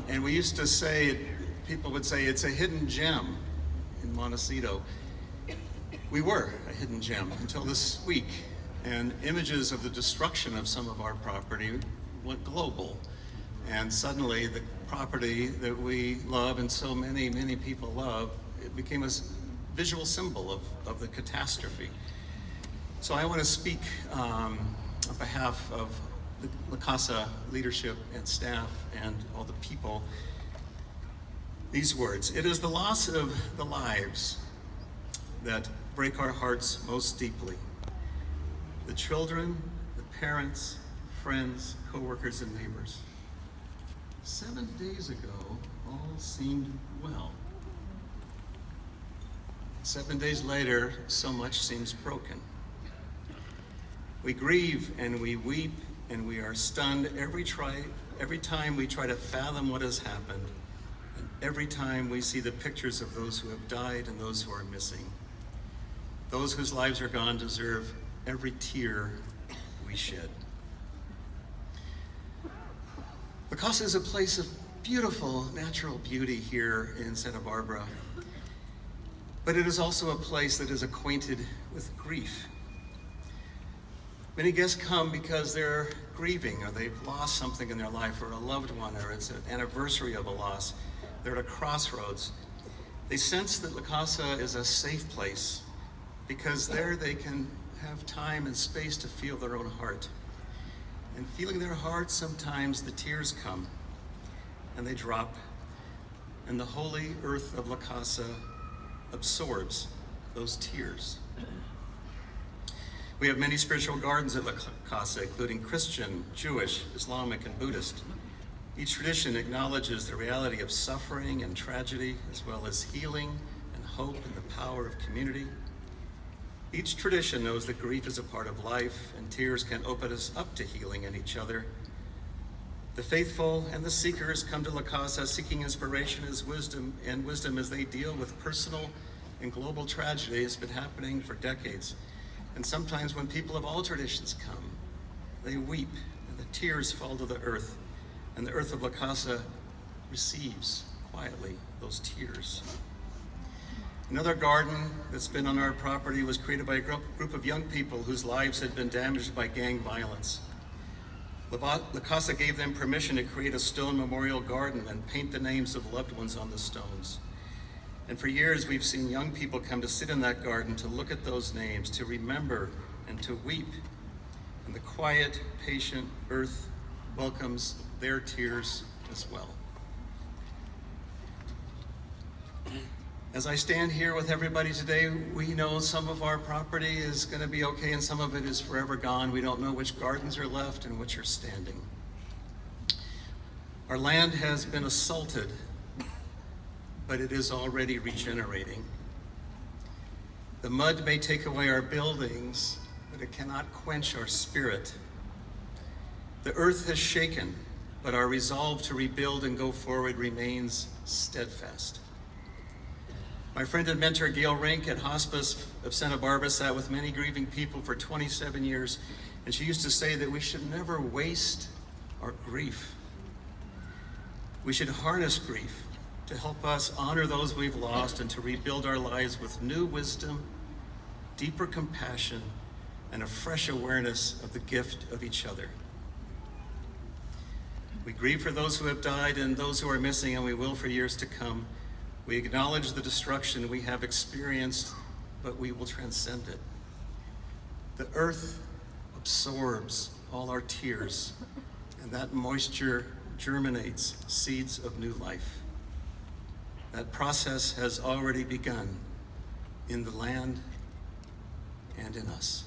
And we used to say, people would say, it's a hidden gem in Montecito. We were a hidden gem until this week, and images of the destruction of some of our property went global. And suddenly the property that we love and so many, many people love, it became a visual symbol of the catastrophe. So I want to speak on behalf of the Casa leadership and staff and all the people these words. It is the loss of the lives that break our hearts most deeply. The children, the parents, friends, co-workers, and neighbors. 7 days ago, all seemed well. 7 days later, so much seems broken. We grieve and we weep and we are stunned every time we try to fathom what has happened, and every time we see the pictures of those who have died and those who are missing. Those whose lives are gone deserve every tear we shed. La Casa is a place of beautiful natural beauty here in Santa Barbara, but it is also a place that is acquainted with grief. Many guests come because they're grieving, or they've lost something in their life, or a loved one, or it's an anniversary of a loss. They're at a crossroads. They sense that La Casa is a safe place because there they can have time and space to feel their own heart. And feeling their heart, sometimes the tears come and they drop, and the holy earth of La Casa absorbs those tears. We have many spiritual gardens at La Casa, including Christian, Jewish, Islamic, and Buddhist. Each tradition acknowledges the reality of suffering and tragedy, as well as healing and hope and the power of community. Each tradition knows that grief is a part of life, and tears can open us up to healing in each other. The faithful and the seekers come to La Casa seeking inspiration as wisdom as they deal with personal and global tragedy has been happening for decades. And sometimes when people of all traditions come, they weep and the tears fall to the earth, and the earth of La Casa receives quietly those tears. Another garden that's been on our property was created by a group of young people whose lives had been damaged by gang violence. La Casa gave them permission to create a stone memorial garden and paint the names of loved ones on the stones. And for years, we've seen young people come to sit in that garden, to look at those names, to remember and to weep. And the quiet, patient earth welcomes their tears as well. As I stand here with everybody today, we know some of our property is going to be okay and some of it is forever gone. We don't know which gardens are left and which are standing. Our land has been assaulted, but it is already regenerating. The mud may take away our buildings, but it cannot quench our spirit. The earth has shaken, but our resolve to rebuild and go forward remains steadfast. My friend and mentor Gail Rink at Hospice of Santa Barbara sat with many grieving people for 27 years, and she used to say that we should never waste our grief. We should harness grief to help us honor those we've lost and to rebuild our lives with new wisdom, deeper compassion, and a fresh awareness of the gift of each other. We grieve for those who have died and those who are missing, and we will for years to come. We acknowledge the destruction we have experienced, but we will transcend it. The earth absorbs all our tears, and that moisture germinates seeds of new life. That process has already begun in the land and in us.